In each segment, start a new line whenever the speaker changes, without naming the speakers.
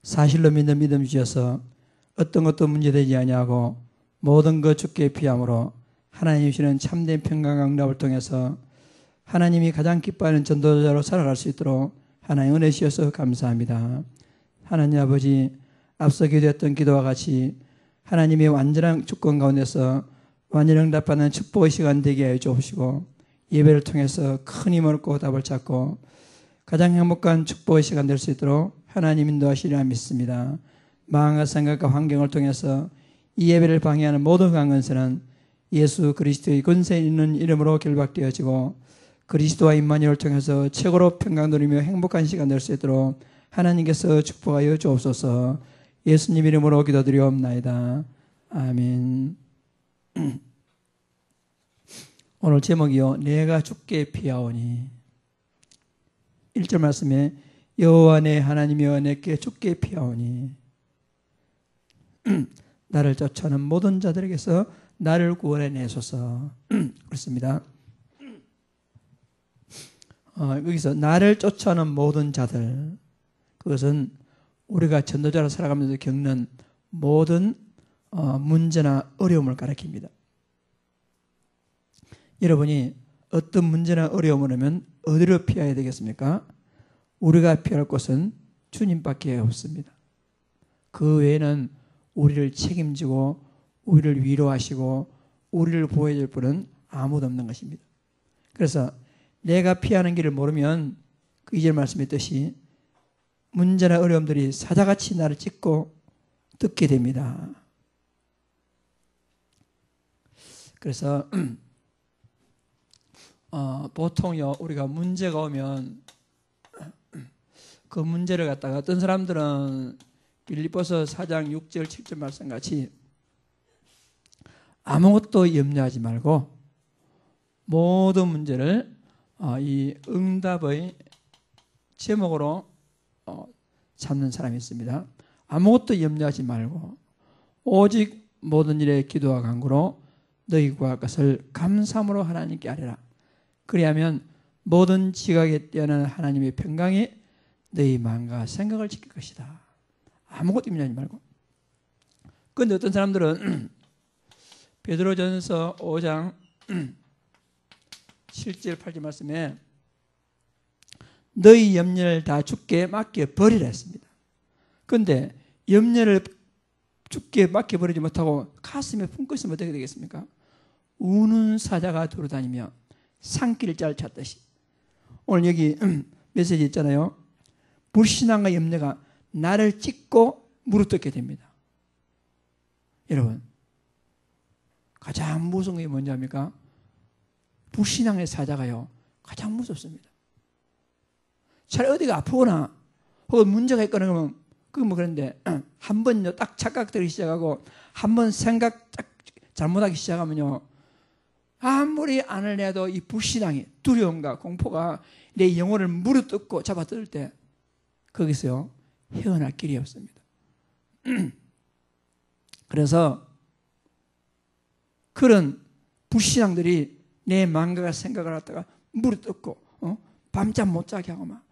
사실로 믿는 믿음 주셔서 어떤 것도 문제되지 아니하고 모든 것 주께 피함으로 하나님 주시는 참된 평강과 응답을 통해서 하나님이 가장 기뻐하는 전도자로 살아갈 수 있도록 하나님 은혜 주셔서 감사합니다. 하나님 아버지, 앞서 기도했던 기도와 같이 하나님의 완전한 주권 가운데서 완전 응답받는 축복의 시간 되게 해 주옵시고, 예배를 통해서 큰 힘을 얻고 답을 찾고 가장 행복한 축복의 시간 될 수 있도록 하나님 인도하시리라 믿습니다. 마음과 생각과 환경을 통해서 이 예배를 방해하는 모든 강건세는 예수 그리스도의 권세 있는 이름으로 결박되어지고 그리스도와 임마누엘을 통해서 최고로 평강 누리며 행복한 시간 될 수 있도록 하나님께서 축복하여 주옵소서. 예수님 이름으로 기도드리옵나이다. 아멘. 오늘 제목이요, 내가 주께 피하오니. 1절 말씀에 여호와 내 하나님이여 내게 주께 피하오니 나를 쫓아오는 모든 자들에게서 나를 구원해내소서. 그렇습니다. 여기서 나를 쫓아오는 모든 자들, 그것은 우리가 전도자로 살아가면서 겪는 모든 문제나 어려움을 가리킵니다. 여러분이 어떤 문제나 어려움을 하면 어디로 피해야 되겠습니까? 우리가 피할 곳은 주님밖에 없습니다. 그 외에는 우리를 책임지고 우리를 위로하시고 우리를 보호해줄 분은 아무도 없는 것입니다. 그래서 내가 피하는 길을 모르면 그 2절 말씀했듯이 문제나 어려움들이 사자같이 나를 찢고 뜯게 됩니다. 그래서 보통요, 우리가 문제가 오면 그 문제를 갖다가 어떤 사람들은 빌립보서 4장 6절 7절 말씀같이 아무것도 염려하지 말고 모든 문제를 이 응답의 제목으로 잡는 사람이 있습니다. 아무것도 염려하지 말고 오직 모든 일에 기도와 간구로 너희 구할 것을 감사함으로 하나님께 아뢰라. 그리하면 모든 지각에 뛰어난 하나님의 평강이 너희 마음과 생각을 지킬 것이다. 아무것도 염려하지 말고. 그런데 어떤 사람들은 베드로전서 5장 7절 8절 말씀에 너희 염려를 다 주께 맡겨버리라 했습니다. 그런데 염려를 주께 맡겨버리지 못하고 가슴에 품고 있으면 어떻게 되겠습니까? 우는 사자가 돌아다니며 산길을 잘 찾듯이. 오늘 여기 메시지 있잖아요. 불신앙과 염려가 나를 찢고 무릎뜯게 됩니다. 여러분, 가장 무서운 게 뭔지 압니까? 불신앙의 사자가요, 가장 무섭습니다. 잘 어디가 아프거나 혹은 문제가 있거나 그러면 그건 뭐 그런데 한 번요 딱 착각들이 시작하고 한 번 생각 딱 잘못하기 시작하면요, 아무리 안을 내도 이 불신앙이, 두려움과 공포가 내 영혼을 무릎뜯고 잡아뜯을 때 거기서요 헤어날 길이 없습니다. 그래서 그런 불신앙들이 내 마음과 생각을 갖다가 무릎뜯고 밤잠 못 자게 하고 막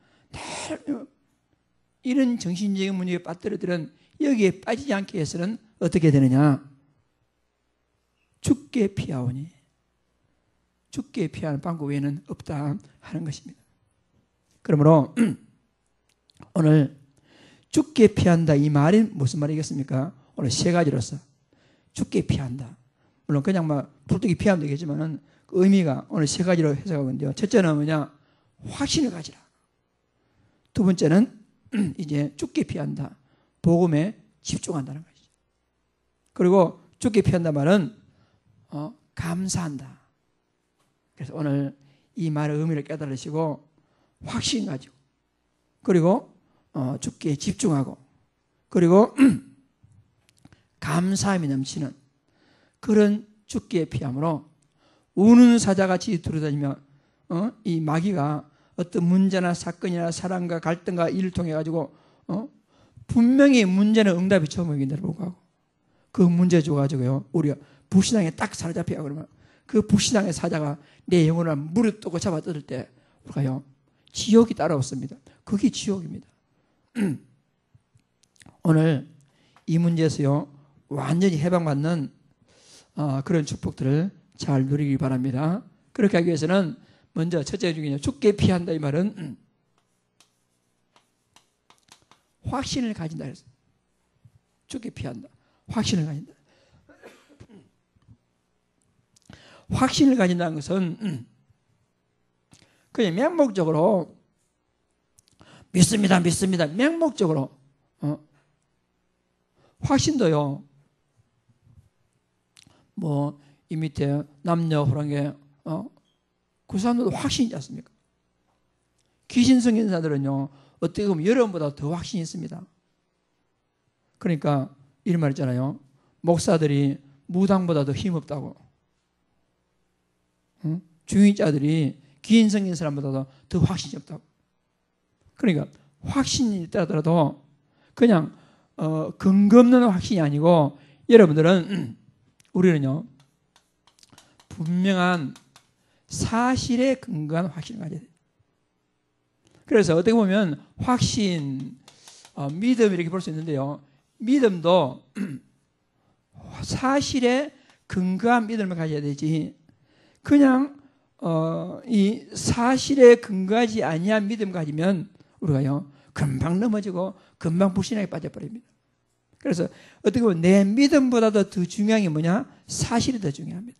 이런 정신적인 문제에 빠뜨려들은 여기에 빠지지 않기 위해서는 어떻게 되느냐? 주께 피하오니. 주께 피하는 방법 외에는 없다 하는 것입니다. 그러므로 오늘 주께 피한다 이 말이 무슨 말이겠습니까? 오늘 세 가지로서 주께 피한다. 물론 그냥 막 불뚝이 피하면 되겠지만은 그 의미가 오늘 세 가지로 해석하건데요. 첫째는 뭐냐? 확신을 가지라. 두 번째는 이제 주께 피한다. 복음에 집중한다는 것이죠. 그리고 주께 피한다 말은 감사한다. 그래서 오늘 이 말의 의미를 깨달으시고 확신 가지고 그리고 주께 집중하고 그리고 감사함이 넘치는 그런 주께 피함으로 우는 사자같이 두루다니며 이 마귀가 어떤 문제나 사건이나 사랑과 갈등과 일을 통해 가지고 분명히 문제는 응답이 처음이긴데도 불구하고 그 문제 줘가지고요 우리가 불신앙에 딱 사로잡혀요. 그러면 그 불신앙의 사자가 내 영혼을 무릎 뜨고 잡아뜯을 때 우리가요 지옥이 따라왔습니다. 그게 지옥입니다. 오늘 이 문제에서요 완전히 해방받는 그런 축복들을 잘 누리기 바랍니다. 그렇게 하기 위해서는 먼저 첫째 중에 죽게 피한다 이 말은 확신을 가진다 그랬어요. 죽게 피한다. 확신을 가진다. 확신을 가진다는 것은 그냥 맹목적으로 믿습니다. 맹목적으로 확신도요. 뭐 이 밑에 남녀 호랑이 그 사람들도 확신이지 않습니까? 귀신 성인사들은요 어떻게 보면 여러분보다 더 확신이 있습니다. 그러니까 이런 말 있잖아요. 목사들이 무당보다 더 힘없다고. 중위자들이 귀신 성인 사람보다 더 확신이 없다고. 그러니까 확신이 있다더라도 그냥 근거 없는 확신이 아니고 여러분들은 우리는요 분명한 사실에 근거한 확신을 가져야 돼요. 그래서 어떻게 보면 확신, 믿음 이렇게 볼 수 있는데요. 믿음도 사실에 근거한 믿음을 가져야 되지 그냥 이 사실에 근거하지 아니한 믿음 가지면 우리가요 금방 넘어지고 금방 불신하게 빠져버립니다. 그래서 어떻게 보면 내 믿음보다도 더 중요한 게 뭐냐? 사실이 더 중요합니다.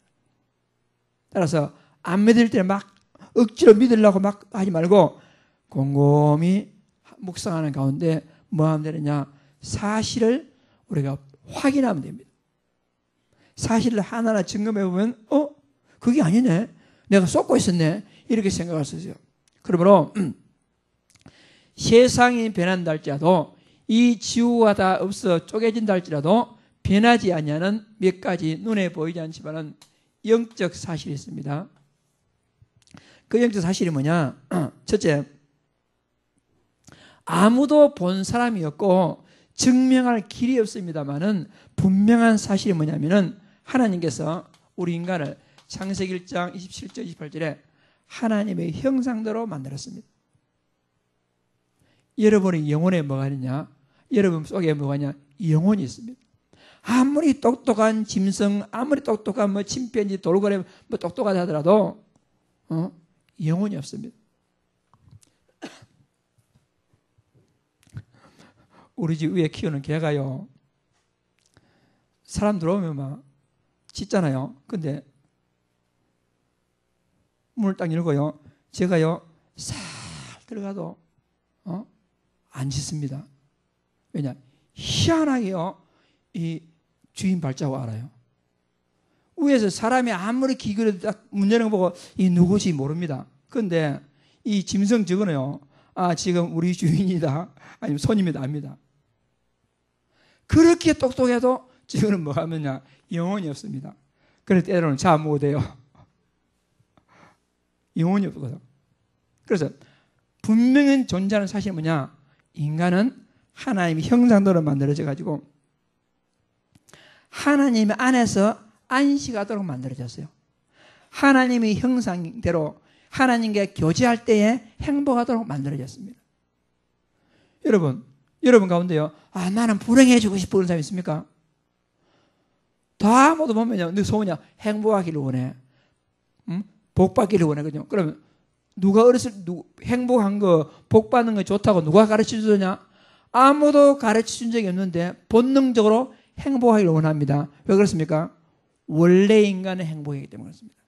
따라서 안 믿을 때는 막 억지로 믿으려고 막 하지 말고 곰곰이 묵상하는 가운데 뭐 하면 되느냐? 사실을 우리가 확인하면 됩니다. 사실을 하나하나 점검해 보면 그게 아니네. 내가 쏟고 있었네. 이렇게 생각할 수 있어요. 그러므로 세상이 변한다 할지라도 이 지구가 다 없어 쪼개진다 할지라도 변하지 아니하는 몇 가지 눈에 보이지 않지만은 영적 사실이 있습니다. 그 영적 사실이 뭐냐? 첫째, 아무도 본 사람이 없고 증명할 길이 없습니다만은 분명한 사실이 뭐냐면은 하나님께서 우리 인간을 창세기 1장 27절 28절에 하나님의 형상대로 만들었습니다. 여러분의 영혼에 뭐가 있느냐? 여러분 속에 뭐가 있냐? 영혼이 있습니다. 아무리 똑똑한 짐승, 아무리 똑똑한 뭐 침팬지, 돌고래 뭐 똑똑하다 하더라도 영혼이 없습니다. 우리 집 위에 키우는 개가요. 사람 들어오면 막 짖잖아요. 근데 문을 딱 열고요. 제가요 싹 들어가도 안 짖습니다. 왜냐? 희한하게요. 이 주인 발자국 알아요. 위에서 사람이 아무리 기울여도 딱 문 여는 거 보고 이 누구지 모릅니다. 그런데 이 짐승 저거는요. 지금 우리 주인이다. 아니면 손님이다 압니다. 그렇게 똑똑해도 저거는 뭐 하느냐? 영혼이 없습니다. 그래서 때로는 잠 못 해요. 영혼이 없거든. 그래서 분명히 존재하는 사실이 뭐냐? 인간은 하나님의 형상대로 만들어져 가지고 하나님 안에서 안식하도록 만들어졌어요. 하나님의 형상대로 하나님과 교제할 때에 행복하도록 만들어졌습니다. 여러분 가운데요. 나는 불행해지고 싶은 그런 사람이 있습니까? 다 모두 보면요. 너 소원이야. 행복하기를 원해. 복 받기를 원해. 그죠? 그러면 누가 행복한 거, 복 받는 거 좋다고 누가 가르쳐 주느냐? 아무도 가르쳐 준 적이 없는데 본능적으로 행복하기를 원합니다. 왜 그렇습니까? 원래 인간은 행복이기 때문에 그렇습니다.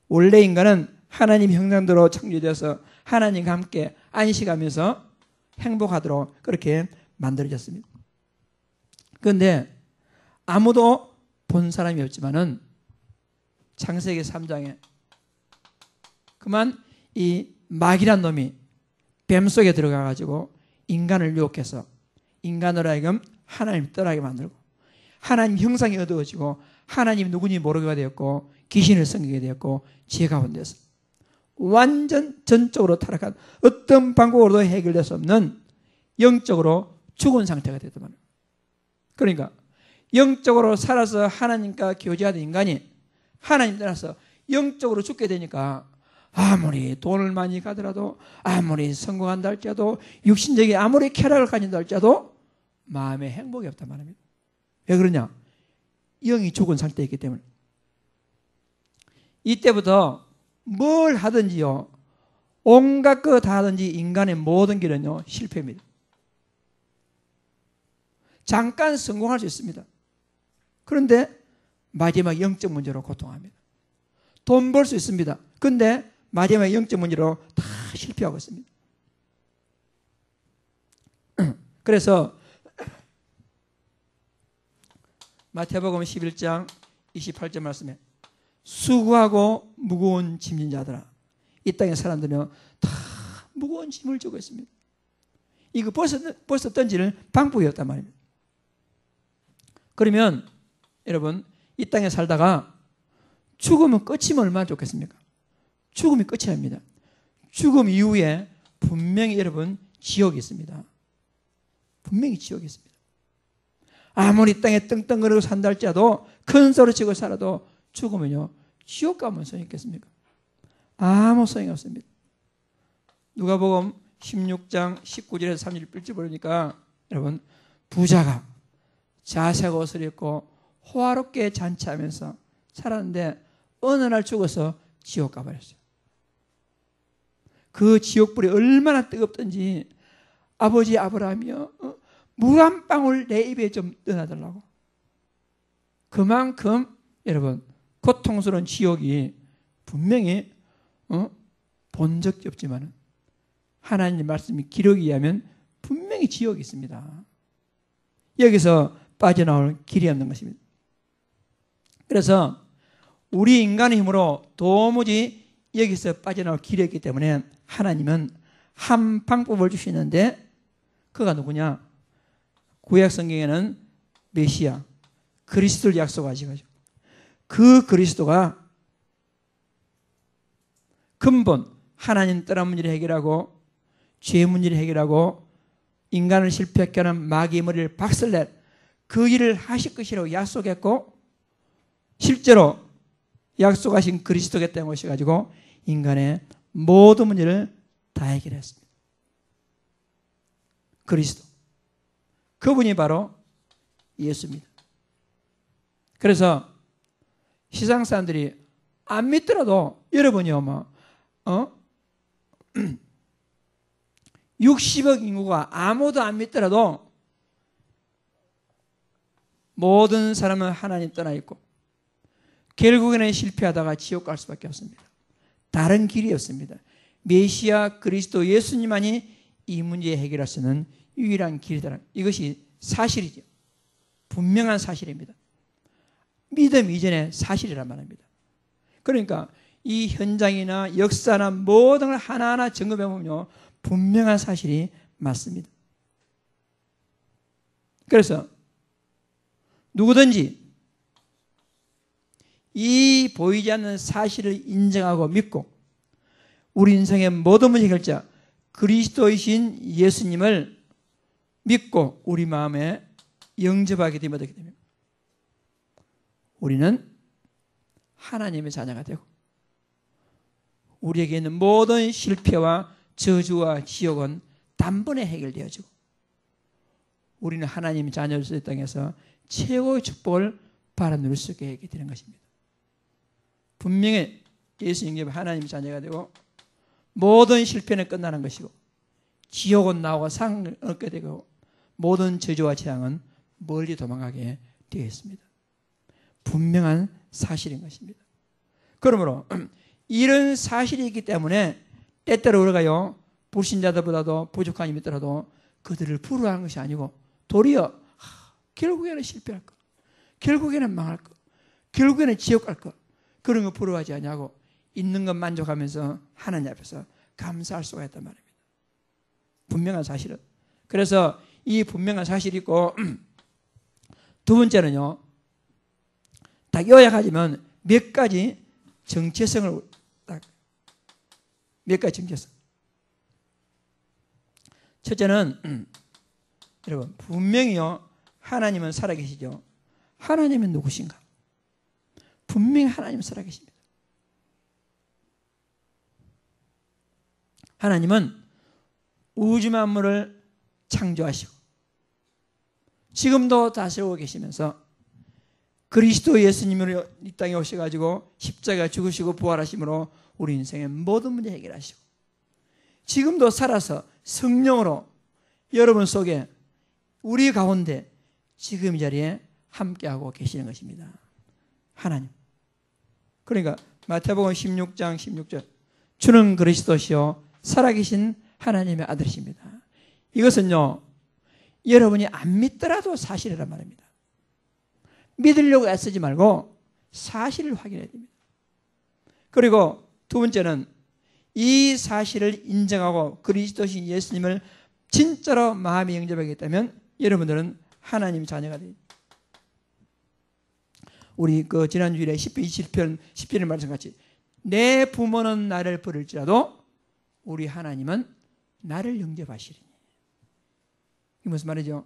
원래 인간은 하나님 형상대로 창조되어서 하나님과 함께 안식하면서 행복하도록 그렇게 만들어졌습니다. 그런데 아무도 본 사람이 없지만은 창세기 3장에 그만 이 마귀란 놈이 뱀 속에 들어가 가지고 인간을 유혹해서 인간으로 하여금 하나님 떠나게 만들고 하나님 형상이 어두워지고 하나님 누구니 모르게 되었고 귀신을 섬기게 되었고 지혜 가운데서 완전 전적으로 타락한 어떤 방법으로도 해결될 수 없는 영적으로 죽은 상태가 됐단 말이에요. 그러니까 영적으로 살아서 하나님과 교제하던 인간이 하나님 떠나서 영적으로 죽게 되니까 아무리 돈을 많이 가더라도 아무리 성공한다 할지라도 육신적인 아무리 쾌락을 가진다 할지라도 마음에 행복이 없단 말입니다. 왜 그러냐? 영이 죽은 상태에 있기 때문에. 이때부터 뭘 하든지요, 온갖 거 다 하든지 인간의 모든 길은요 실패입니다. 잠깐 성공할 수 있습니다. 그런데 마지막 영적 문제로 고통합니다. 돈 벌 수 있습니다. 그런데 마지막 영적 문제로 다 실패하고 있습니다. 그래서 마태복음 11장 28절 말씀에 수고하고 무거운 짐진 자들아, 이 땅의 사람들은 다 무거운 짐을 지고 있습니다. 이거 벌써 던지는 방법이 없단 말입니다. 그러면 여러분, 이 땅에 살다가 죽으면 끝이면 얼마나 좋겠습니까? 죽음이 끝이 아닙니다. 죽음 이후에 분명히 여러분 지옥이 있습니다. 분명히 지옥이 있습니다. 아무리 땅에 떵떵거리고 산다 할지라도 큰 소리 치고 살아도 죽으면요 지옥 가면 소용이 있겠습니까? 아무 소용이 없습니다. 누가복음 16장 19절에서 31절 보니까 여러분, 부자가 자색 옷을 입고 호화롭게 잔치하면서 살았는데 어느 날 죽어서 지옥 가버렸어요. 그 지옥불이 얼마나 뜨겁던지 아버지 아브라함이요, 물 한 방울 내 입에 좀 떠나달라고. 그만큼 여러분 고통스러운 지옥이 분명히 본 적이 없지만 하나님 말씀이 기록에 의하면 분명히 지옥이 있습니다. 여기서 빠져나올 길이 없는 것입니다. 그래서 우리 인간의 힘으로 도무지 여기서 빠져나올 길이 없기 때문에 하나님은 한 방법을 주시는데 그가 누구냐? 구약 성경에는 메시아, 그리스도를 약속하시고 그 그리스도가 근본 하나님 떠난 문제를 해결하고 죄 문제를 해결하고 인간을 실패하게 하는 마귀의 머리를 박살낼 그 일을 하실 것이라고 약속했고 실제로 약속하신 그리스도가 때문에 오셔가지고 인간의 모든 문제를 다 해결했습니다. 그리스도. 그분이 바로 예수입니다. 그래서 세상 사람들이 안 믿더라도 여러분이요, 60억 인구가 아무도 안 믿더라도 모든 사람은 하나님 떠나 있고 결국에는 실패하다가 지옥 갈 수밖에 없습니다. 다른 길이 없습니다. 메시아 그리스도 예수님만이 이 문제 해결할 수 있는 유일한 길이다. 이것이 사실이죠. 분명한 사실입니다. 믿음 이전의 사실이란 말입니다. 그러니까 이 현장이나 역사나 모든 걸 하나하나 점검해 보면요 분명한 사실이 맞습니다. 그래서 누구든지 이 보이지 않는 사실을 인정하고 믿고 우리 인생의 모든 문제 해결자 그리스도이신 예수님을 믿고 우리 마음에 영접하게 되면 어떻게 됩니까? 우리는 하나님의 자녀가 되고 우리에게 있는 모든 실패와 저주와 지옥은 단번에 해결되어지고 우리는 하나님의 자녀로서 이 땅에서 최고의 축복을 바라 누릴 수 있게 되는 것입니다. 분명히 예수님께 하나님의 자녀가 되고 모든 실패는 끝나는 것이고 지옥은 나오고 상을 얻게 되고 모든 저주와 재앙은 멀리 도망가게 되어 있습니다. 분명한 사실인 것입니다. 그러므로 이런 사실이 있기 때문에 때때로 우리가요 불신자들보다도 부족한 힘이 있더라도 그들을 부러워하는 것이 아니고 도리어 결국에는 실패할 것, 결국에는 망할 것, 결국에는 지옥 갈 것, 그런 거 부러워하지 않냐고 있는 것 만족하면서 하나님 앞에서 감사할 수가 있단 말입니다. 분명한 사실은. 그래서 이 분명한 사실이 있고 두 번째는요 딱 요약하자면 몇 가지 정체성을 딱 몇 가지 정체성. 첫째는 여러분 분명히요 하나님은 살아계시죠. 하나님은 누구신가? 분명히 하나님은 살아계십니다. 하나님은 우주 만물을 창조하시고 지금도 다스리고 계시면서 그리스도 예수님으로 이 땅에 오셔가지고 십자가 죽으시고 부활하심으로 우리 인생의 모든 문제 해결하시고 지금도 살아서 성령으로 여러분 속에 우리 가운데 지금 이 자리에 함께하고 계시는 것입니다. 하나님. 그러니까 마태복음 16장 16절 주는 그리스도시요 살아계신 하나님의 아들이십니다. 이것은요 여러분이 안 믿더라도 사실이란 말입니다. 믿으려고 애쓰지 말고 사실을 확인해야 됩니다. 그리고 두 번째는 이 사실을 인정하고 그리스도신 예수님을 진짜로 마음에 영접하겠다면 여러분들은 하나님의 자녀가 됩니다. 우리 지난주일에 10편 27편 10편의 말씀같이 내 부모는 나를 버릴지라도 우리 하나님은 나를 영접하시리니. 이게 무슨 말이죠?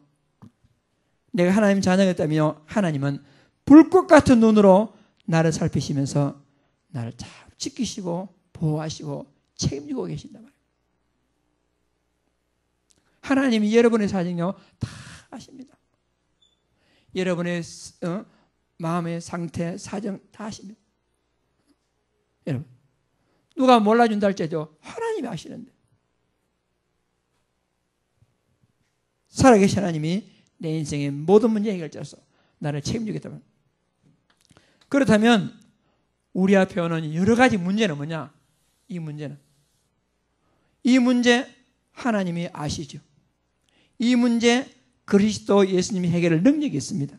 내가 하나님 자녀였다며 하나님은 불꽃 같은 눈으로 나를 살피시면서 나를 잘 지키시고 보호하시고 책임지고 계신단 말이에요. 하나님이 여러분의 사정요 다 아십니다. 여러분의 마음의 상태, 사정 다 아십니다. 여러분 누가 몰라준다 할지라도 하나님이 아시는데 살아계신 하나님이 내 인생의 모든 문제 해결자로서 나를 책임지겠다면 그렇다면 우리 앞에 오는 여러 가지 문제는 뭐냐? 이 문제 하나님이 아시죠. 이 문제 그리스도 예수님이 해결할 능력이 있습니다.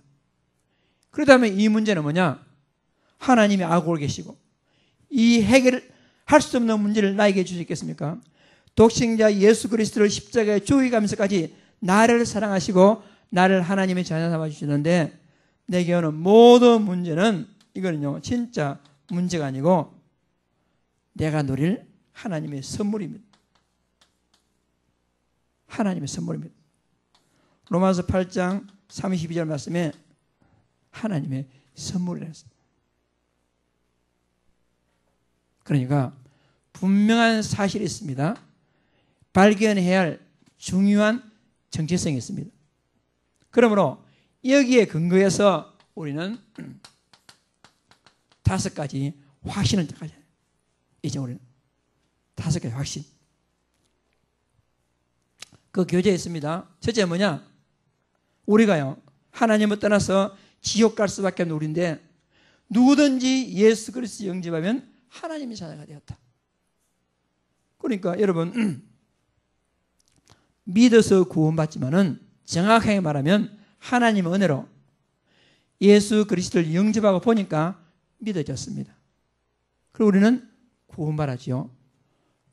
그렇다면 이 문제는 뭐냐? 하나님이 알고 계시고 이 해결할 수 없는 문제를 나에게 주시겠습니까? 독생자 예수 그리스도를 십자가에 죽이가면서까지 나를 사랑하시고 나를 하나님의 자녀 삼아주시는데 내게 오는 모든 문제는 이거는요 진짜 문제가 아니고 내가 누릴 하나님의 선물입니다. 하나님의 선물입니다. 로마서 8장 32절 말씀에 하나님의 선물이라 했습니다. 그러니까 분명한 사실이 있습니다. 발견해야 할 중요한 정체성이 있습니다. 그러므로 여기에 근거해서 우리는 5가지 확신을 가져야 해요. 이제 우리는 5가지 확신. 그 교재에 있습니다. 첫째 뭐냐? 우리가요 하나님을 떠나서 지옥 갈 수밖에 없는 우리인데 누구든지 예수 그리스도 영접하면 하나님의 자녀가 되었다. 그러니까 여러분 믿어서 구원받지만은 정확하게 말하면 하나님의 은혜로 예수 그리스도를 영접하고 보니까 믿어졌습니다. 그리고 우리는 구원받았지요.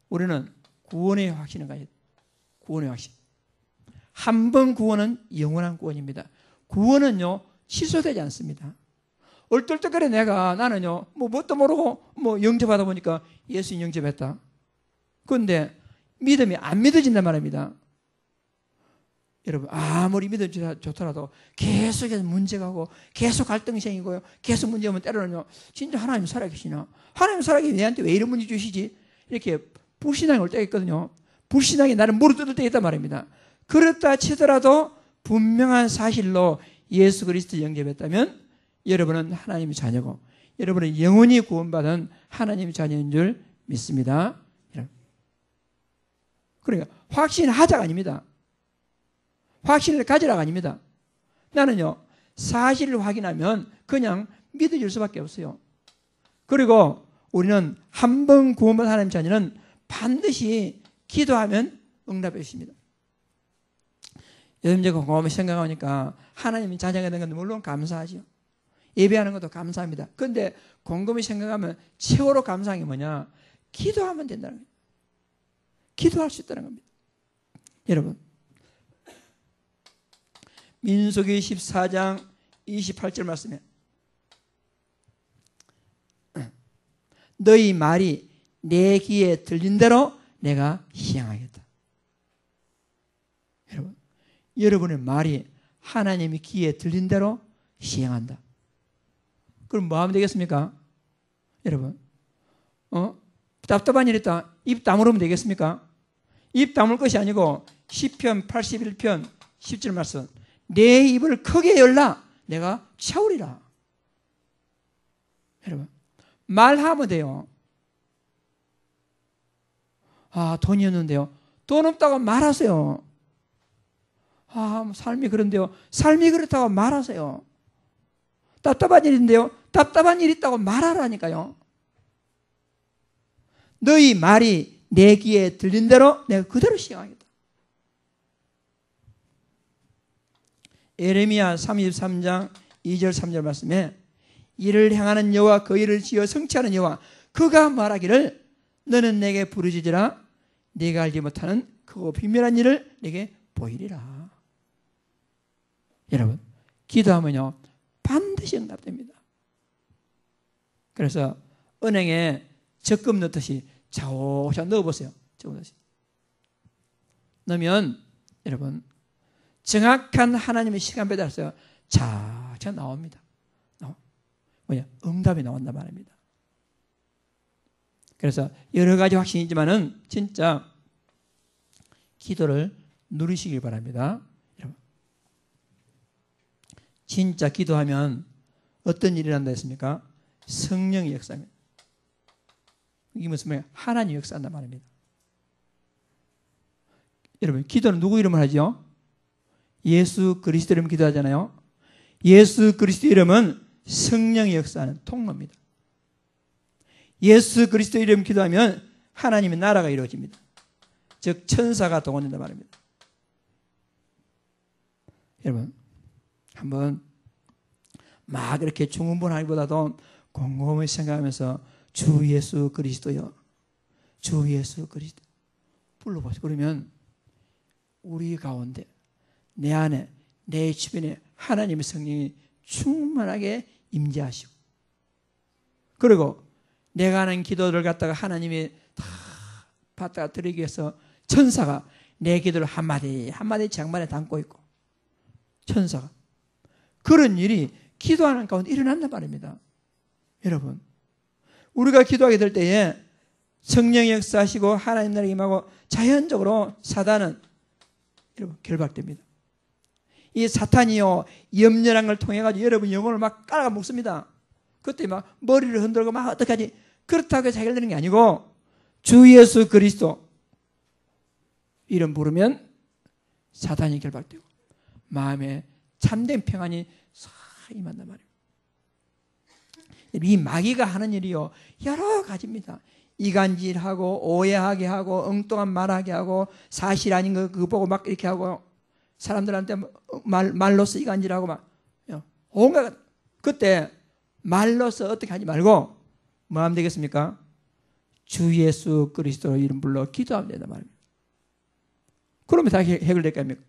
우리는 구원의 확신을 가져야 돼요. 구원의 확신. 한 번 구원은 영원한 구원입니다. 구원은요 취소되지 않습니다. 얼떨떨거려 나는요 뭣도 모르고 영접하다 보니까 예수님 영접했다. 그런데 믿음이 안 믿어진단 말입니다. 여러분 아무리 믿음이 좋더라도 계속해서 문제가 오고 계속 갈등이 생기고요. 계속 문제 오면 때로는요 진짜 하나님 살아계시나? 하나님 살아계시 내한테 왜 이런 문제 주시지? 이렇게 불신앙이 올 때가 있거든요. 불신앙이 나를 물어뜯을 때가 있단 말입니다. 그렇다 치더라도 분명한 사실로 예수 그리스도 영접했다면 여러분은 하나님의 자녀고 여러분은 영원히 구원받은 하나님의 자녀인 줄 믿습니다. 그러니까 확신하자가 아닙니다. 확신을 가지라가 아닙니다. 나는요 사실을 확인하면 그냥 믿어질 수밖에 없어요. 그리고 우리는 한 번 구원받은 하나님의 자녀는 반드시 기도하면 응답해 주십니다. 요즘 제가 곰곰이 생각하니까 하나님이 자녀가 된 건 물론 감사하죠. 예배하는 것도 감사합니다. 그런데 곰곰이 생각하면 최고로 감사한 게 뭐냐? 기도하면 된다는 거예요. 기도할 수 있다는 겁니다. 여러분 민수기 14장 28절 말씀에 너희 말이 내 귀에 들린 대로 내가 시행하겠다. 여러분의 말이 하나님의 귀에 들린 대로 시행한다. 그럼 뭐 하면 되겠습니까? 여러분 답답한 일 있다. 입 다물으면 되겠습니까? 입 다물 것이 아니고 시편 81편 10절 말씀 내 입을 크게 열라. 내가 채우리라. 여러분, 말하면 돼요. 아, 돈이 없는데요. 돈 없다고 말하세요. 아, 삶이 그런데요. 삶이 그렇다고 말하세요. 답답한 일인데요. 답답한 일 있다고 말하라니까요. 너희 말이 내 귀에 들린 대로 내가 그대로 시행하겠다. 예레미야 33장 2절 3절 말씀에 이를 향하는 여호와 그 일을 지어 성취하는 여호와 그가 말하기를 너는 내게 부르짖으라 네가 알지 못하는 크고 비밀한 일을 내게 보이리라. 여러분, 기도하면요 반드시 응답됩니다. 그래서 은행에 적금 넣듯이 자오자 넣어보세요. 넣으면 여러분 정확한 하나님의 시간표에 따라서 자자 나옵니다. 뭐냐? 응답이 나온단 말입니다. 그래서 여러 가지 확신이지만은 진짜 기도를 누리시길 바랍니다. 여러분, 진짜 기도하면 어떤 일이 난다 했습니까? 성령의 역사입니다. 이게 무슨 말이에요? 하나님 역사한단 말입니다. 여러분, 기도는 누구 이름을 하죠? 예수 그리스도 이름 기도하잖아요. 예수 그리스도 이름은 성령의 역사하는 통로입니다. 예수 그리스도 이름 기도하면 하나님의 나라가 이루어집니다. 즉 천사가 동원된단 말입니다. 여러분, 한번 막 이렇게 중흥분하기보다도 곰곰이 생각하면서 주 예수 그리스도여, 주 예수 그리스도 불러보세요. 그러면 우리 가운데, 내 안에, 내 주변에 하나님의 성령이 충만하게 임재하시고, 그리고 내가 하는 기도를 갖다가 하나님이 다 받다가 드리기 위해서 천사가 내 기도를 한마디 한마디 장만에 담고 있고, 천사가 그런 일이 기도하는 가운데 일어난단 말입니다. 여러분, 우리가 기도하게 될 때에 성령의 역사하시고 하나님 나라에 임하고 자연적으로 사단은 여러분 결박됩니다. 이 사탄이요 염려란 걸 통해 가지고 여러분 영혼을 막 깔아가 먹습니다. 그때 막 머리를 흔들고 막 어떡하지? 그렇다고 해서 해결되는 게 아니고 주 예수 그리스도 이름 부르면 사탄이 결박되고 마음에 참된 평안이 싹 임한단 말이에요. 이 마귀가 하는 일이요 여러 가지입니다. 이간질하고 오해하게 하고 엉뚱한 말하게 하고 사실 아닌 거 그거 보고 막 이렇게 하고 사람들한테 말로서 이간질하고 막 온갖. 그때 말로서 어떻게 하지 말고 뭐 하면 되겠습니까? 주 예수 그리스도 이름 불러 기도하면 된단 말입니다. 그러면 다 해결될 거 아닙니까?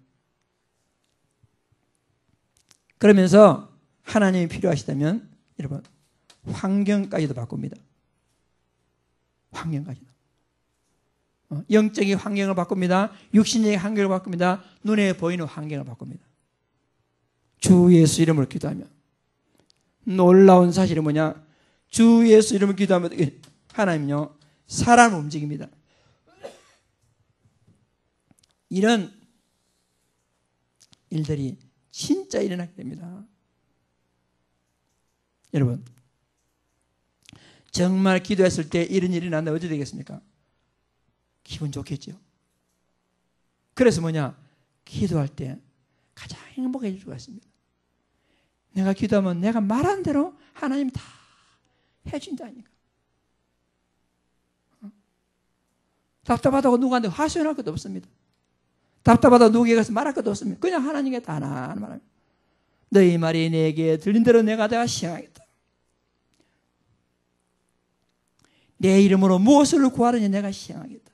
그러면서 하나님이 필요하시다면 여러분 환경까지도 바꿉니다. 환경까지도. 영적인 환경을 바꿉니다. 육신적인 환경을 바꿉니다. 눈에 보이는 환경을 바꿉니다. 주 예수 이름으로 기도하면 놀라운 사실이 뭐냐? 주 예수 이름으로 기도하면 하나님은요 사람을 움직입니다. 이런 일들이 진짜 일어나게 됩니다. 여러분, 정말 기도했을 때 이런 일이 난다면 어떻게 되겠습니까? 기분 좋겠죠. 그래서 뭐냐? 기도할 때 가장 행복해질 수가 있습니다. 내가 기도하면 내가 말한 대로 하나님이 다 해준다니까. 답답하다고 누구한테 화소연할 것도 없습니다. 답답하다고 누구에게 가서 말할 것도 없습니다. 그냥 하나님께 다 하나하나 말합니다. 너희 말이 내게 들린 대로 내가 다 시행하겠다. 내 이름으로 무엇을 구하느냐 내가 시행하겠다.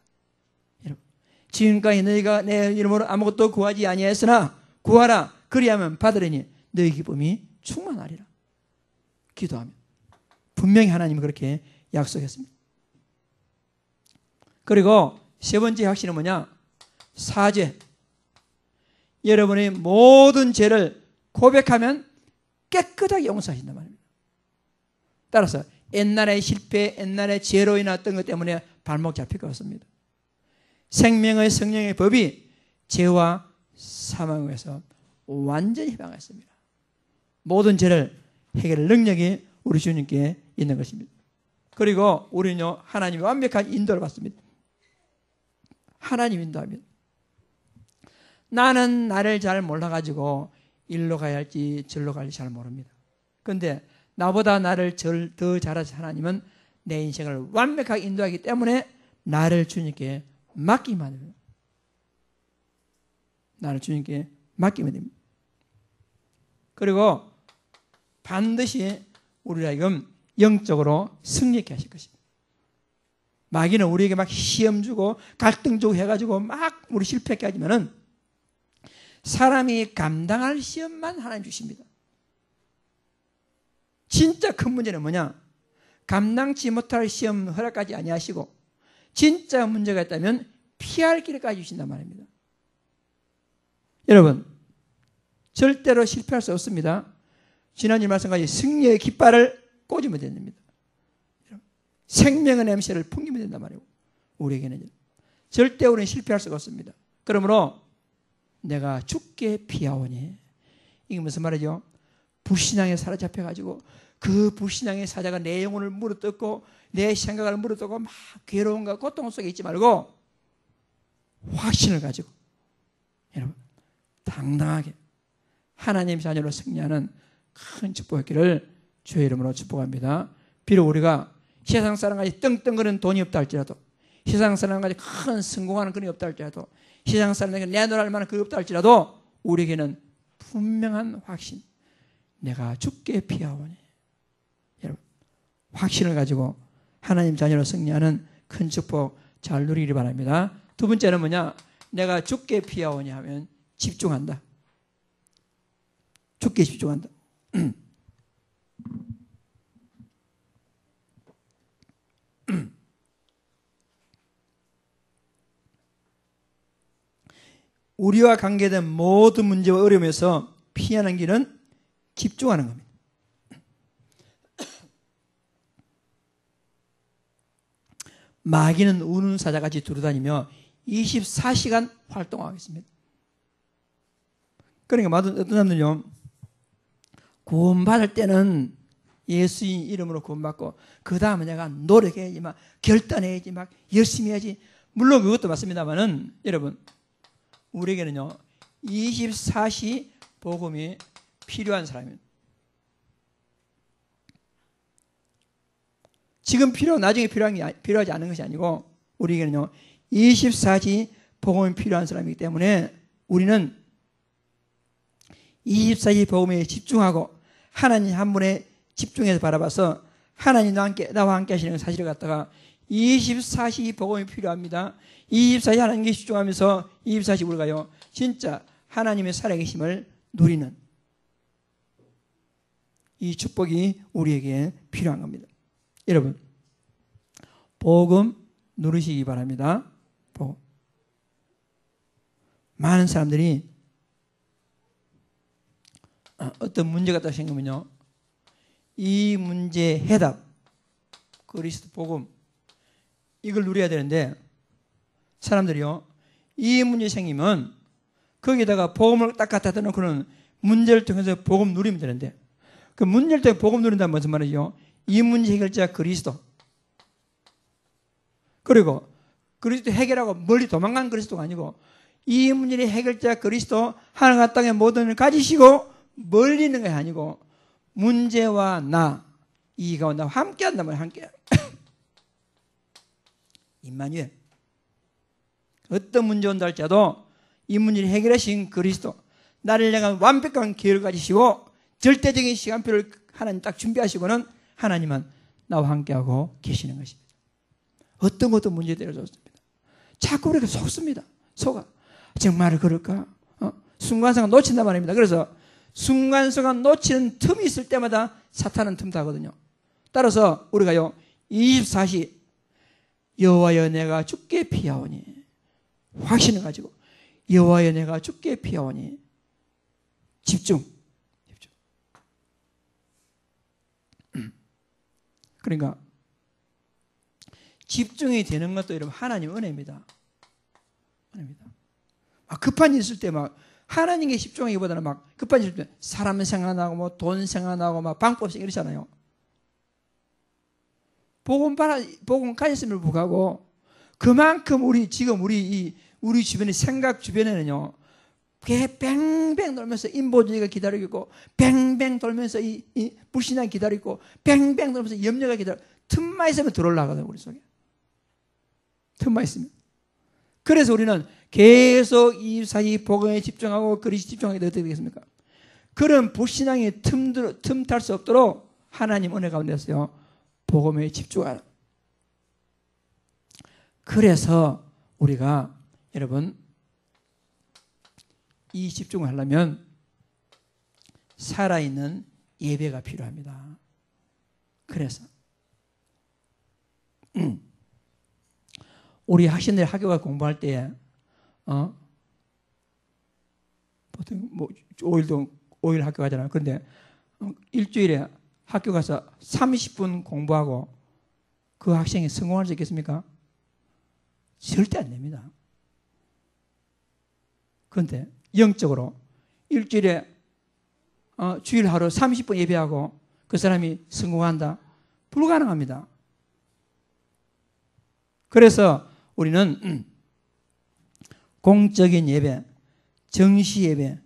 여러분, 지금까지 너희가 내 이름으로 아무것도 구하지 아니하였으나 구하라 그리하면 받으리니 너희 기쁨이 충만하리라. 기도하면 분명히 하나님은 그렇게 약속했습니다. 그리고 세 번째 확신은 뭐냐? 사죄. 여러분의 모든 죄를 고백하면 깨끗하게 용서하신단 말입니다. 따라서 옛날의 실패, 옛날의 죄로 인했던 것 때문에 발목 잡힐 것 같습니다. 생명의 성령의 법이 죄와 사망에서 완전히 해방했습니다. 모든 죄를 해결할 능력이 우리 주님께 있는 것입니다. 그리고 우리는요, 하나님의 완벽한 인도를 받습니다. 하나님 인도합니다. 나는 나를 잘 몰라가지고 일로 가야 할지 절로 갈지 잘 모릅니다. 그런데 나보다 나를 더 잘하신 하나님은 내 인생을 완벽하게 인도하기 때문에 나를 주님께 맡기면 됩니다. 나를 주님께 맡기면 됩니다. 그리고 반드시 우리가 지금 영적으로 승리케 하실 것입니다. 마귀는 우리에게 막 시험 주고 갈등 주고 해가지고 막 우리 실패하게 하지만은 사람이 감당할 시험만 하나님 주십니다. 진짜 큰 문제는 뭐냐? 감당치 못할 시험 허락까지 아니하시고 진짜 문제가 있다면 피할 길까지 주신단 말입니다. 여러분, 절대로 실패할 수 없습니다. 지난주 말씀까지 승리의 깃발을 꽂으면 됩니다. 생명의 냄새를 풍기면 된단 말이에요. 우리에게는 절대 우리는 실패할 수가 없습니다. 그러므로 내가 죽게 피하오니, 이게 무슨 말이죠? 불신앙에 사로잡혀가지고 그 불신앙의 사자가 내 영혼을 물어뜯고 내 생각을 물어뜯고 막 괴로움과 고통 속에 있지 말고 확신을 가지고 여러분 당당하게 하나님 자녀로 승리하는 큰 축복이기를 주의 이름으로 축복합니다. 비록 우리가 세상 사람까지 떵떵거리는 돈이 없다 할지라도, 세상 사람까지 큰 성공하는 그런 없다 할지라도, 세상 사람에게 내놓을 만한 그게 없다 할지라도 우리에게는 분명한 확신, 내가 죽게 피하오니. 여러분, 확신을 가지고 하나님 자녀로 승리하는 큰 축복 잘 누리기를 바랍니다. 두 번째는 뭐냐? 내가 죽게 피하오니 하면 집중한다. 죽게 집중한다. 우리와 관계된 모든 문제와 어려움에서 피하는 길은 집중하는 겁니다. 마귀는 우는 사자같이 두루다니며 24시간 활동하겠습니다. 그러니까 어떤 사람들요, 구원받을 때는 예수의 이름으로 구원받고 그 다음에 내가 노력해야지, 막 결단해야지, 막 열심히 해야지. 물론 그것도 맞습니다만은 여러분, 우리에게는요 24시 복음이 필요한 사람입니다. 지금 나중에 필요하지 않은 것이 아니고 우리에게는요 24시 복음이 필요한 사람이기 때문에 우리는 24시 복음에 집중하고 하나님 한 분에 집중해서 바라봐서 하나님 나와 함께 하시는 사실을 갖다가 24시 복음이 필요합니다. 24시 하나님께 집중하면서 24시 우리가요 진짜 하나님의 살아계심을 누리는 이 축복이 우리에게 필요한 겁니다. 여러분, 복음 누리시기 바랍니다. 복음. 많은 사람들이 어떤 문제가 딱 생기면요 이 문제의 해답, 그리스도 복음, 이걸 누려야 되는데 사람들이요 이 문제 생기면 거기다가 복음을 딱 갖다 대놓고는 문제를 통해서 복음 누리면 되는데, 그 문제를 통해 복음 누린다는 무슨 말이죠? 이 문제 해결자 그리스도, 그리고 그리스도 해결하고 멀리 도망간 그리스도가 아니고 이 문제의 해결자 그리스도, 하늘과 땅의 모든 걸 가지시고 멀리 있는 것이 아니고 문제와 이 가운데 함께 한단 말이에요. 함께. 임마누엘. 어떤 문제 온다 할지라도 이 문제를 해결하신 그리스도, 나를 향한 완벽한 계획을 가지시고 절대적인 시간표를 하나님 딱 준비하시고는 하나님은 나와 함께하고 계시는 것입니다. 어떤 것도 문제대로 좋습니다. 자꾸 우리가 속습니다. 속아. 정말 그럴까? 순간순간 놓친단 말입니다. 그래서 순간순간 놓치는 틈이 있을 때마다 사탄은 틈타거든요. 따라서 우리가요 24시 여호와여 내가 죽게 피하오니, 확신을 가지고 여호와여 내가 죽게 피하오니 집중. 그러니까 집중이 되는 것도 여러분 하나님 은혜입니다. 은혜입니다. 막 급한 일 있을 때 막 하나님께 집중하기보다는 막 급한 집중, 사람 생각나고 뭐 돈 생각나고 막 방법식 이러잖아요. 복음 가졌음을 불구하고 그만큼 우리 주변의 생각 주변에는요, 개 뱅뱅 돌면서 인보주의가 기다리고 있고, 뱅뱅 돌면서 이 불신앙이 기다리고 있고, 뱅뱅 돌면서 염려가 기다리고, 틈만 있으면 들어올라가거든요, 우리 속에. 틈만 있으면. 그래서 우리는 계속 이 사이 복음에 집중하고 그리스도에 집중하게 되면 어떻게 되겠습니까? 그런 불신앙이 틈탈 수 없도록 하나님 은혜 가운데서요, 복음에 집중하라. 그래서 우리가 여러분 이 집중을 하려면 살아있는 예배가 필요합니다. 그래서 우리 학생들 학교가 공부할 때 보통 뭐 5일 학교 가잖아요. 그런데 일주일에 학교 가서 30분 공부하고 그 학생이 성공할 수 있겠습니까? 절대 안 됩니다. 그런데 영적으로 일주일에 주일 하루 30분 예배하고 그 사람이 성공한다? 불가능합니다. 그래서 우리는 공적인 예배, 정시 예배,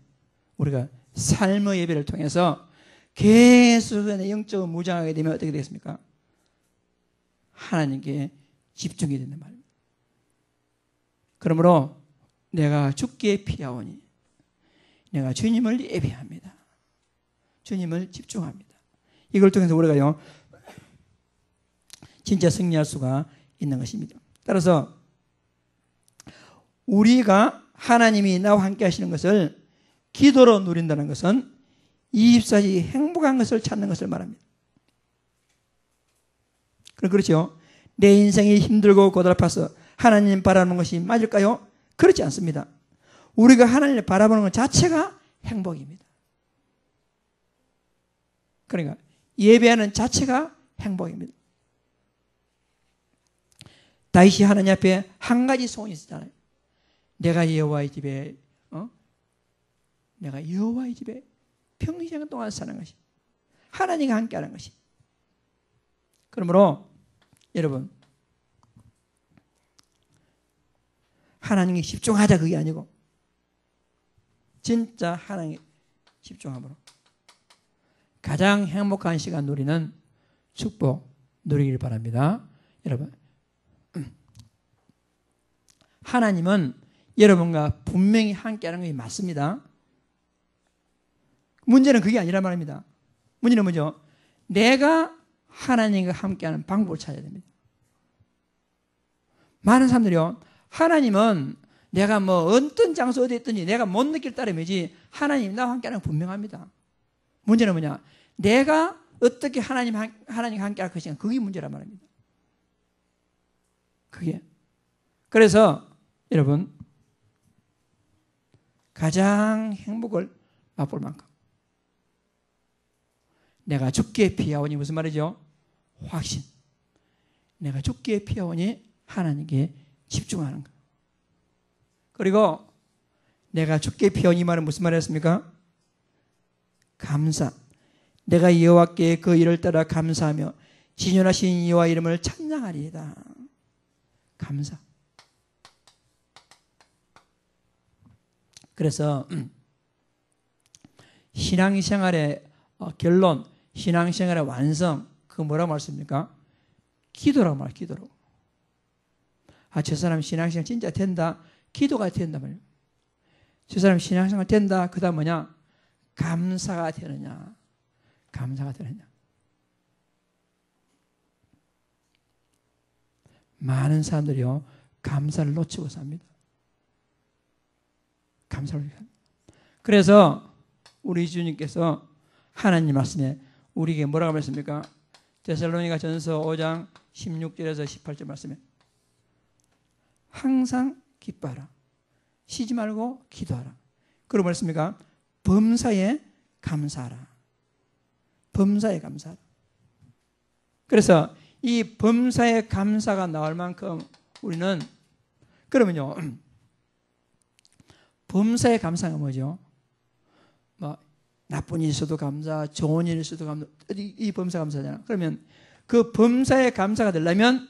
우리가 삶의 예배를 통해서 계속 영적으로 무장하게 되면 어떻게 되겠습니까? 하나님께 집중이 된단 말입니다. 그러므로 내가 주께 피하오니 내가 주님을 예배합니다. 주님을 집중합니다. 이걸 통해서 우리가요, 진짜 승리할 수가 있는 것입니다. 따라서 우리가 하나님이 나와 함께 하시는 것을 기도로 누린다는 것은 24시 행복한 것을 찾는 것을 말합니다. 그렇죠? 내 인생이 힘들고 고달파서 하나님 바라보는 것이 맞을까요? 그렇지 않습니다. 우리가 하나님을 바라보는 것 자체가 행복입니다. 그러니까 예배하는 자체가 행복입니다. 다윗이 하나님 앞에 한 가지 소원이 있었잖아요. 내가 여호와의 집에 평생 동안 사는 것이, 하나님과 함께하는 것이. 그러므로 여러분, 하나님께 집중하자 그게 아니고 진짜 하나님께 집중함으로 가장 행복한 시간 누리는 축복 누리길 바랍니다. 여러분, 하나님은 여러분과 분명히 함께하는 것이 맞습니다. 문제는 그게 아니란 말입니다. 문제는 뭐죠? 내가 하나님과 함께하는 방법을 찾아야 됩니다. 많은 사람들이요, 하나님은 내가 뭐 어떤 장소 어디에 있든지 내가 못 느낄 따름이지 하나님 나와 함께하는 건 분명합니다. 문제는 뭐냐? 내가 어떻게 하나님과 함께할 것인가, 그게 문제란 말입니다. 그게. 그래서 여러분, 가장 행복을 맛볼 만큼 내가 주께 피하오니 무슨 말이죠? 확신. 내가 주께 피하오니 하나님께 집중하는 것. 그리고 내가 주께 피하오니 이 말은 무슨 말이었습니까? 감사. 내가 여호와께 그 일을 따라 감사하며 진연하신 여호와 이름을 찬양하리이다. 감사. 그래서 신앙생활의 결론, 신앙생활의 완성, 그거 뭐라고 말씀입니까? 기도라고 말해요. 기도로. 저 사람 신앙생활 진짜 된다. 기도가 된다 말이에요. 저 사람 신앙생활 된다. 그 다음 뭐냐? 감사가 되느냐. 감사가 되느냐. 많은 사람들이요, 감사를 놓치고 삽니다. 감사를 놓치고 삽니다. 그래서 우리 주님께서 하나님 말씀에 우리에게 뭐라고 말씀입니까? 데살로니가 전서 5장 16절에서 18절 말씀에 항상 기뻐하라. 쉬지 말고 기도하라. 그리고 말씀입니까? 범사에 감사하라. 범사에 감사하라. 그래서 이 범사에 감사가 나올 만큼 우리는, 그러면요, 범사에 감사가 뭐죠? 뭐 나쁜 일 있어도 감사, 좋은 일 있어도 감사, 이 범사 감사잖아. 그러면 그 범사에 감사가 되려면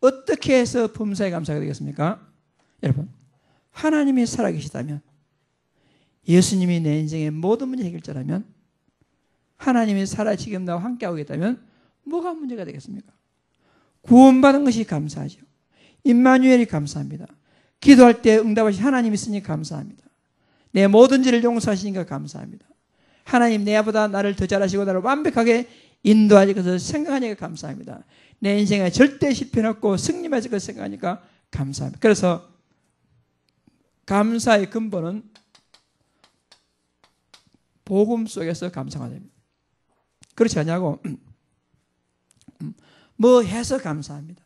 어떻게 해서 범사에 감사가 되겠습니까? 여러분, 하나님이 살아계시다면, 예수님이 내 인생의 모든 문제 해결자라면, 하나님이 살아 지금 나와 함께하고 있다면 뭐가 문제가 되겠습니까? 구원받은 것이 감사하죠. 임마누엘이 감사합니다. 기도할 때 응답하신 하나님이 있으니 감사합니다. 내 모든 죄를 용서하시니까 감사합니다. 하나님 내보다 나를 더 잘하시고 나를 완벽하게 인도하실 것을 생각하니까 감사합니다. 내 인생에 절대 실패는 없고 승리하실 것을 생각하니까 감사합니다. 그래서 감사의 근본은 복음 속에서 감사가 됩니다. 그렇지 않냐고? 뭐 해서 감사합니다.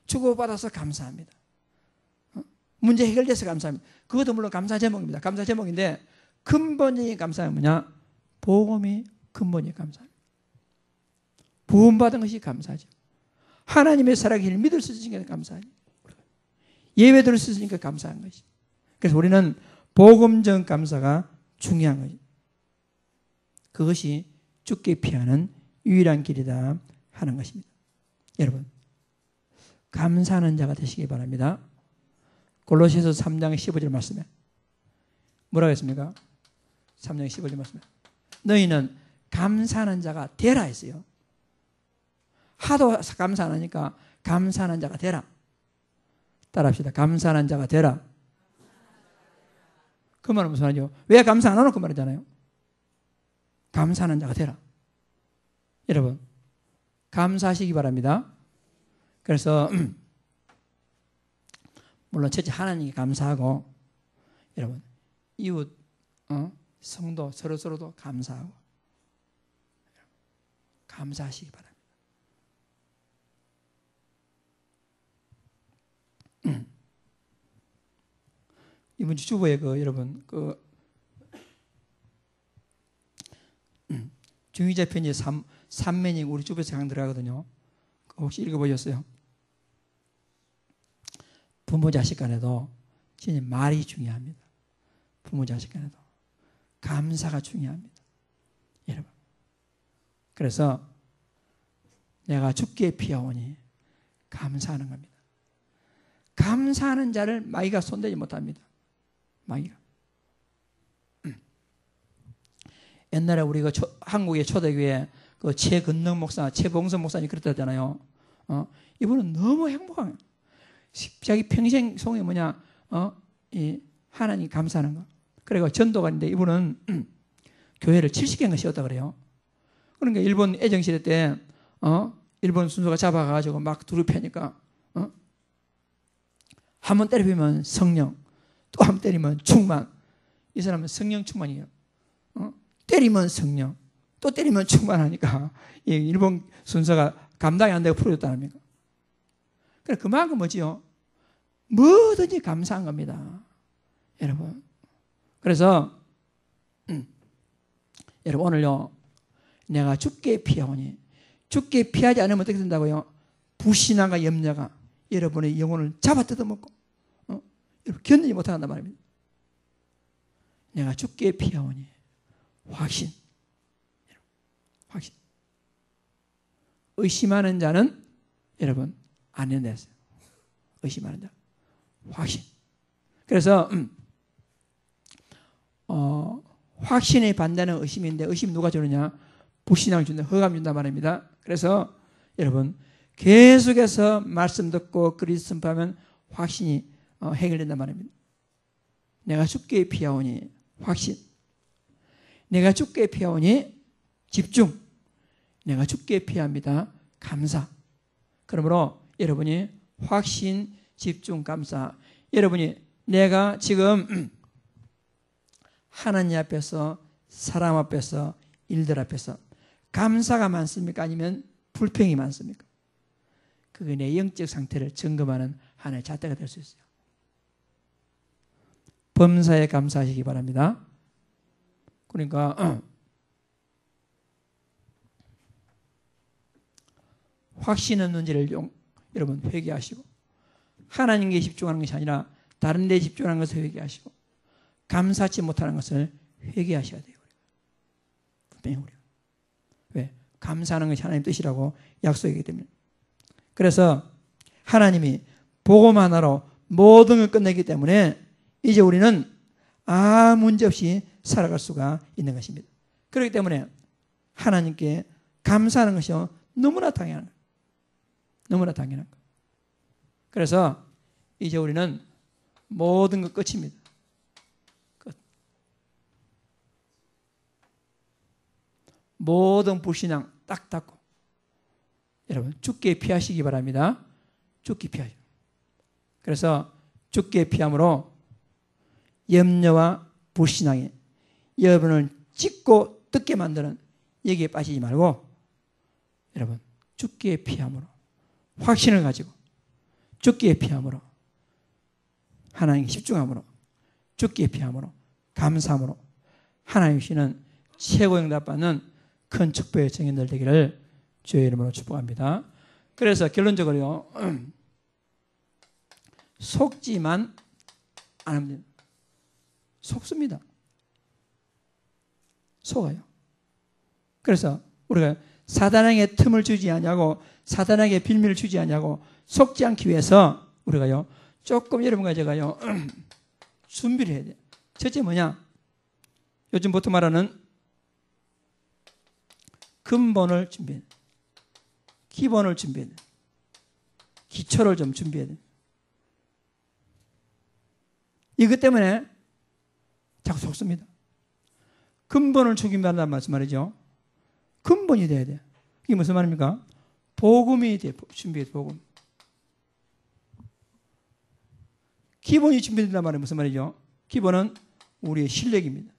주고받아서 감사합니다. 문제 해결돼서 감사합니다. 그것도 물론 감사 제목입니다. 감사 제목인데 근본적인 감사는 뭐냐? 복음이 근본이 감사합니다. 부음받은 것이 감사하죠. 하나님의 살아계시를 믿을 수 있으니까 감사하죠. 예배드릴 수 있으니까 감사한 것이. 그래서 우리는 복음적 감사가 중요한 거죠. 그것이 죽게 피하는 유일한 길이다 하는 것입니다. 여러분, 감사하는 자가 되시기 바랍니다. 골로새서 3장 15절 말씀에 뭐라고 했습니까? 3장 15절 말씀에 너희는 감사하는 자가 되라 했어요. 하도 감사 안 하니까 감사하는 자가 되라. 따라합시다. 감사하는 자가 되라. 그 말은 무슨 말이죠? 왜 감사 안 하노? 그 말이잖아요. 감사하는 자가 되라. 여러분, 감사하시기 바랍니다. 그래서 물론 첫째 하나님께 감사하고, 여러분 이웃, 성도 서로서로도 감사하고 감사하시기 바랍니다. 이번 주 주보에 여러분 중위자 편지 3면이 우리 주보에서 강 들어가거든요. 혹시 읽어보셨어요? 부모 자식 간에도 진짜 말이 중요합니다. 부모 자식 간에도 감사가 중요합니다. 여러분, 그래서 내가 죽게 피하오니 감사하는 겁니다. 감사하는 자를 마귀가 손대지 못합니다. 마귀가. 옛날에 우리가 한국의 초대교회 최근능 목사, 최봉선 목사님 그랬다잖아요. 이분은 너무 행복한 거예요. 자기 평생 소원이 뭐냐? 이 하나님 감사하는 거. 그리고 전도가인데 이분은 교회를 70개인가 씌웠다 그래요. 그러니까 일본 애정시대 때 일본 순서가 잡아가지고 막 두루 패니까 한 번 때리면 성령, 또 한 번 때리면 충만. 이 사람은 성령 충만이에요. 때리면 성령, 또 때리면 충만하니까 일본 순서가 감당이 안 되고 풀어졌다는 겁니까? 그래, 그만큼 뭐지요? 뭐든지 감사한 겁니다. 여러분. 그래서 여러분 오늘요, 내가 죽게 피하오니, 죽게 피하지 않으면 어떻게 된다고요? 불신앙과 염려가 여러분의 영혼을 잡아 뜯어먹고 견디지 못한단 말입니다. 내가 죽게 피하오니 확신. 확신. 의심하는 자는 여러분 안 된다했어요. 의심하는 자. 확신. 그래서 확신의 반대는 의심인데, 의심 누가 주느냐? 불신앙을 준다, 허감 준다 말입니다. 그래서 여러분 계속해서 말씀 듣고 그리스도 선포하면 확신이 해결된단 말입니다. 내가 죽게 피하오니 확신. 내가 죽게 피하오니 집중. 내가 죽게 피합니다. 감사. 그러므로 여러분이 확신, 집중, 감사. 여러분이 내가 지금 하나님 앞에서, 사람 앞에서, 일들 앞에서 감사가 많습니까? 아니면 불평이 많습니까? 그게 내 영적 상태를 점검하는 하나의 잣대가 될 수 있어요. 범사에 감사하시기 바랍니다. 그러니까 확신 없는 죄를 여러분 회개하시고, 하나님께 집중하는 것이 아니라 다른 데 집중하는 것을 회개하시고, 감사치 못하는 것을 회개하셔야 돼요. 분명히 우리가. 왜? 감사하는 것이 하나님 뜻이라고 약속이기 때문에. 그래서 하나님이 복음 하나로 모든 걸 끝내기 때문에 이제 우리는 아무 문제 없이 살아갈 수가 있는 것입니다. 그렇기 때문에 하나님께 감사하는 것이 너무나 당연한 거예요. 너무나 당연한 거예요. 그래서 이제 우리는 모든 것 끝입니다. 끝. 모든 불신앙 딱 닫고 여러분 죽게 피하시기 바랍니다. 죽게 피하시고. 그래서 죽게 피함으로 염려와 불신앙이 여러분을 찢고 뜯게 만드는 여기에 빠지지 말고 여러분 죽게 피함으로 확신을 가지고 죽게 피함으로 하나님께 집중함으로 죽게 피함으로 감사함으로 하나님 주시는 최고 응답받는 큰 축복의 증인들 되기를 주의 이름으로 축복합니다. 그래서 결론적으로요, 속지만 않으면 속습니다. 속아요. 그래서 우리가 사단에게 틈을 주지 않냐고, 사단에게 빌미를 주지 않냐고 속지 않기 위해서 우리가요 조금 여러분과 제가요 준비를 해야 돼요. 첫째 뭐냐? 요즘 보통 말하는 근본을 준비해야 돼요. 기본을 준비해야 돼요. 기초를 좀 준비해야 돼요. 이것 때문에 자꾸 속습니다. 근본을 준비한다는 말씀 말이죠. 근본이 돼야 돼요. 이게 무슨 말입니까? 복음이 돼요. 준비해야 돼요. 복음. 기본이 준비된단 말은 무슨 말이죠? 기본은 우리의 실력입니다.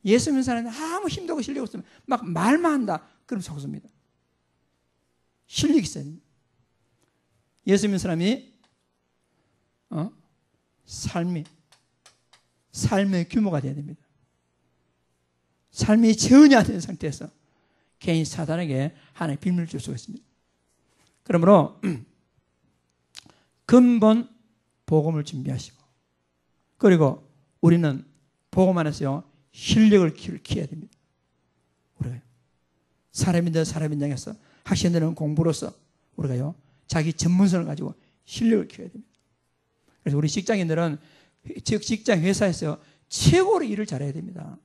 예수 믿는 사람은 아무 힘도 없고 실력이 없으면 막 말만 한다. 그럼 속습니다. 실력이 있어야 됩니다. 예수 믿는 사람이 삶의 규모가 돼야 됩니다. 삶이 전혀 안 되는 상태에서 개인 사단에게 하나의 빌미를 줄 수가 있습니다. 그러므로 근본 복음을 준비하시고 그리고 우리는 복음 안에서요 실력을 키워야 됩니다. 우리가 사람인데 사람인 양에서 하셔야 되는 공부로서 우리가요 자기 전문성을 가지고 실력을 키워야 됩니다. 그래서 우리 직장인들은 즉 직장 회사에서 최고로 일을 잘해야 됩니다.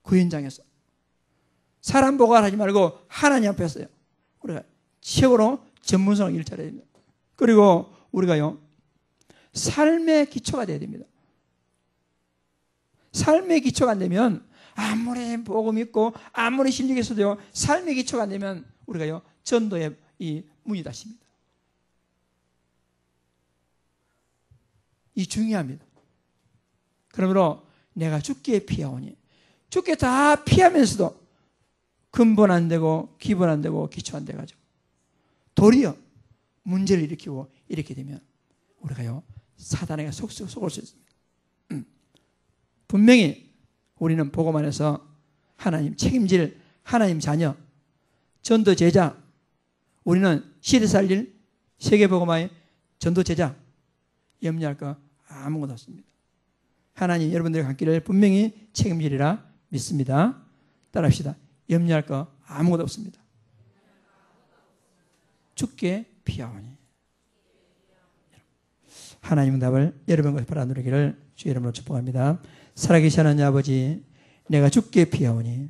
그 현장에서 사람 보관하지 말고 하나님 앞에서요 우리가 최고로 전문성을 일을 잘해야 됩니다. 그리고 우리가요 삶의 기초가 돼야 됩니다. 삶의 기초가 안 되면 아무리 복음 있고 아무리 실력이 있어도요 삶의 기초가 안 되면 우리가요 전도의 이 문이 닫힙니다. 이 중요합니다. 그러므로 내가 죽게 피하오니 죽게 다 피하면서도 근본 안 되고 기본 안 되고 기초 안 돼가지고 도리어 문제를 일으키고 이렇게 되면 우리가요 사단에게 속을 수 있습니다. 분명히 우리는 복음 안에서 하나님 책임질 하나님 자녀 전도 제자 우리는 시대 살릴 세계 복음화의 전도 제자 염려할 거 아무것도 없습니다. 하나님 여러분들의 갖기를 분명히 책임지리라 믿습니다. 따라합시다. 염려할 거 아무것도 없습니다. 죽게 피하오니 하나님 응답을 여러분과 바라 누리기를 주의 이름으로 축복합니다. 살아계신 하나님 아버지 내가 죽게 피하오니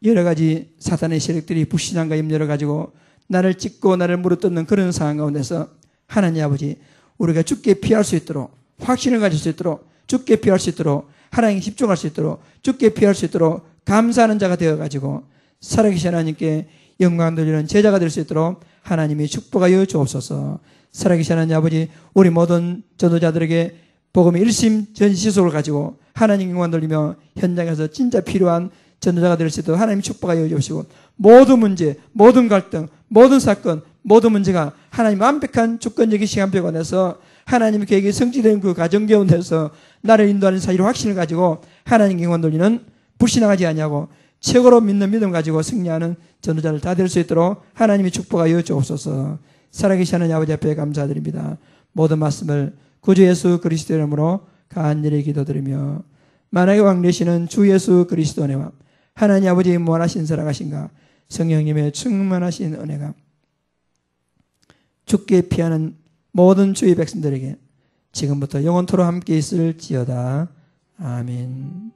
여러 가지 사탄의 세력들이 불신앙과 염려를 가지고 나를 찢고 나를 물어뜯는 그런 상황 가운데서 하나님 아버지 우리가 죽게 피할 수 있도록 확신을 가질 수 있도록 죽게 피할 수 있도록 하나님께 집중할 수 있도록 죽게 피할 수 있도록 감사하는 자가 되어가지고 살아계신 하나님께 영광 돌리는 제자가 될 수 있도록 하나님이 축복하여 주옵소서. 살아계신 하나님 아버지 우리 모든 전도자들에게 복음의 일심전시속을 가지고 하나님 영광 돌리며 현장에서 진짜 필요한 전도자가 될 수 있도록 하나님 축복하여 주시고 모든 문제, 모든 갈등, 모든 사건, 모든 문제가 하나님 완벽한 주권적인 시간표 안에서 하나님의 계획이 성취된 그 가정 가운데서 나를 인도하는 사실을 확신을 가지고 하나님 영광 돌리는 불신앙하지 아니하고 최고로 믿는 믿음 가지고 승리하는 전도자들 다 될 수 있도록 하나님이 축복하여 주옵소서. 살아계신 하나님 아버지 앞에 감사드립니다. 모든 말씀을 구주 예수 그리스도 이름으로 간절히 기도드리며 만왕의 왕 되시는 주 예수 그리스도 은혜와 하나님 아버지의 무한하신 사랑하신가 성령님의 충만하신 은혜가 죽게 피하는 모든 주의 백성들에게 지금부터 영원토록 함께 있을지어다. 아멘.